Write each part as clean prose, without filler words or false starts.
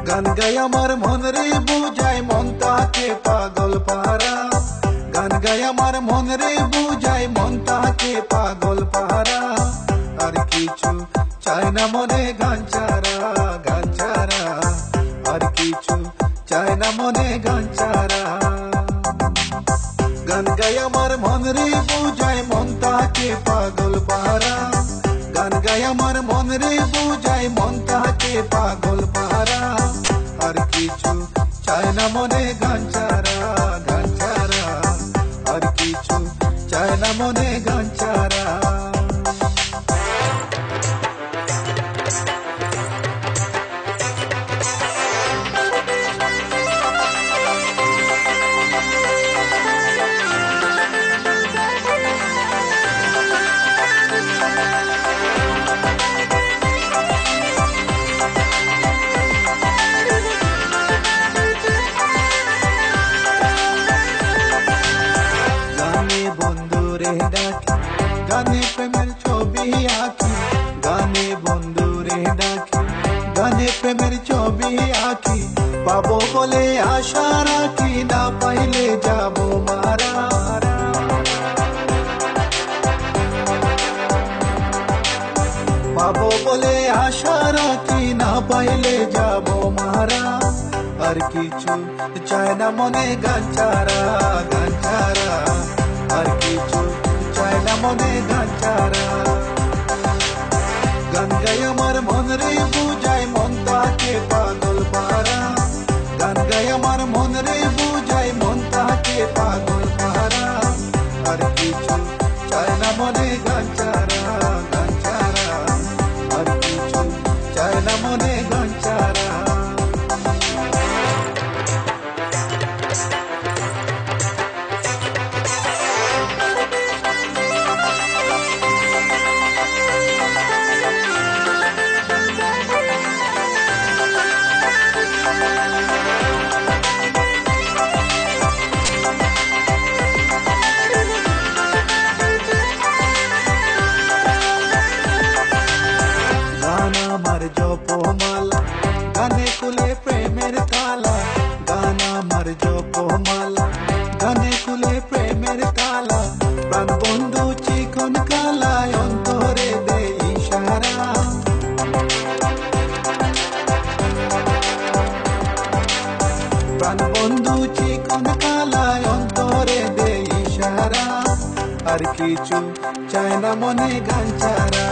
গান গাই আমার মন রে বুঝায় মন তাকে পাগল পারা, গান গাই আমার মন রে বুঝায় মন তাকে পাগল পারা। আর কিছু চাই না মনে গান ছাড়া, গান ছাড়া আর কিছু চাই না মনে গান ছাড়া। গান গাই আমার মন রে বুঝায় মন তাকে পাগল পারা, গান গাই আমার মন রে বুঝায় মন তাকে পাগল পারা। আর কিছু চাই না মনে গান ছাড়া, গান ছাড়া আর কিছু চাই না মনে গান ছাড়া। গানে প্রেমের ছবি আঁকি, গানে বন্ধুরে ডাকি, গানে প্রেমের ছবি আঁকি। পাবো বলে আশা রাখি, না পাইলে যাবো মারা। পাবো বলে আশা রাখি, না পাইলে যাবো মারা। আর কিছু চায় না মনে গান ছাড়া, গান ছাড়া আর কিছু চাই না মনে গান ছাড়া। গান গাই আমার মন রে বুঝায় মন তাকে পাগল পারা, গান গাই আমার মন রে বুঝায় মন তাকে পাগল পারা। আর কিছু চাই না মনে গান ছাড়া, গান ছাড়া আর কিছু চাই না মনে গান ছাড়া। আমার জপমালা গানে কুলে প্রেমের তালা, গান আমার জপমালা গানে কুলে প্রেমের তালা। প্রাণ বন্ধু চিকন কালায় অন্তরে দে ইশারা, প্রাণ বন্ধু চিকন কালায় অন্তরে দে ইশারা। আর কিছু চাই না মনে গান ছাড়া,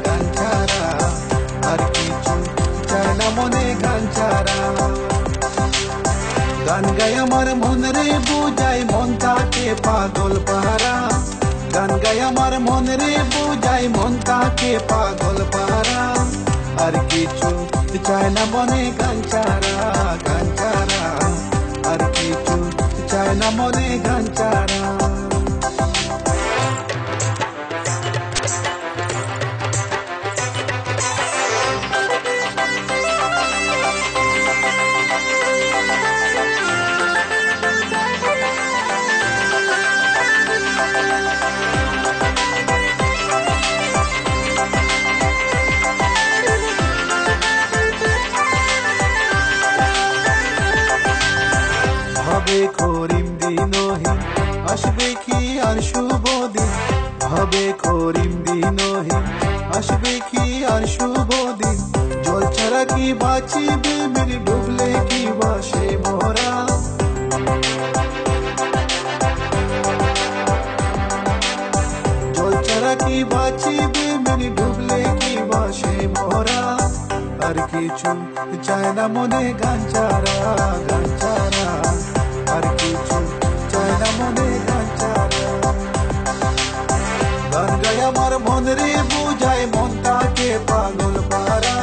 গান ছাড়া আর কিছু চাই না মনে গান ছাড়া। গান গাই আমার মন রে বুঝাই মন তাকে পাগল পারা, গান গাই আমার মন রে বুঝাই মন তাকে পাগল পারা। আর কিছু চাই না মনে গান ছাড়া, গান ছাড়া আর কিছু চাই না মনে গান ছাড়া। ভাবে করিম দিনহীন আসবে কি আর শুভ দিন, ভাবে করিম দিনহীন আসবে কি আর শুভ দিন। জল ছাড়া কি বাঁচিবে মেরে ডুবলে কি বাসে মোরা, জল ছাড়া কি বাঁচিবে মেরে ডুবলে কি বাসে মোরা। আর কিছু চায় না মনে গান ছাড়া, গান ছাড়া আর কিছু চাই না মনে গান ছাড়া। গান গাই আমার মন রে বুঝায় মন তাকে পাগল পারা,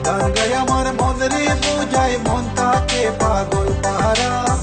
গান গাই আমার মন রে বুঝায় মন তাকে পাগল পাহারা।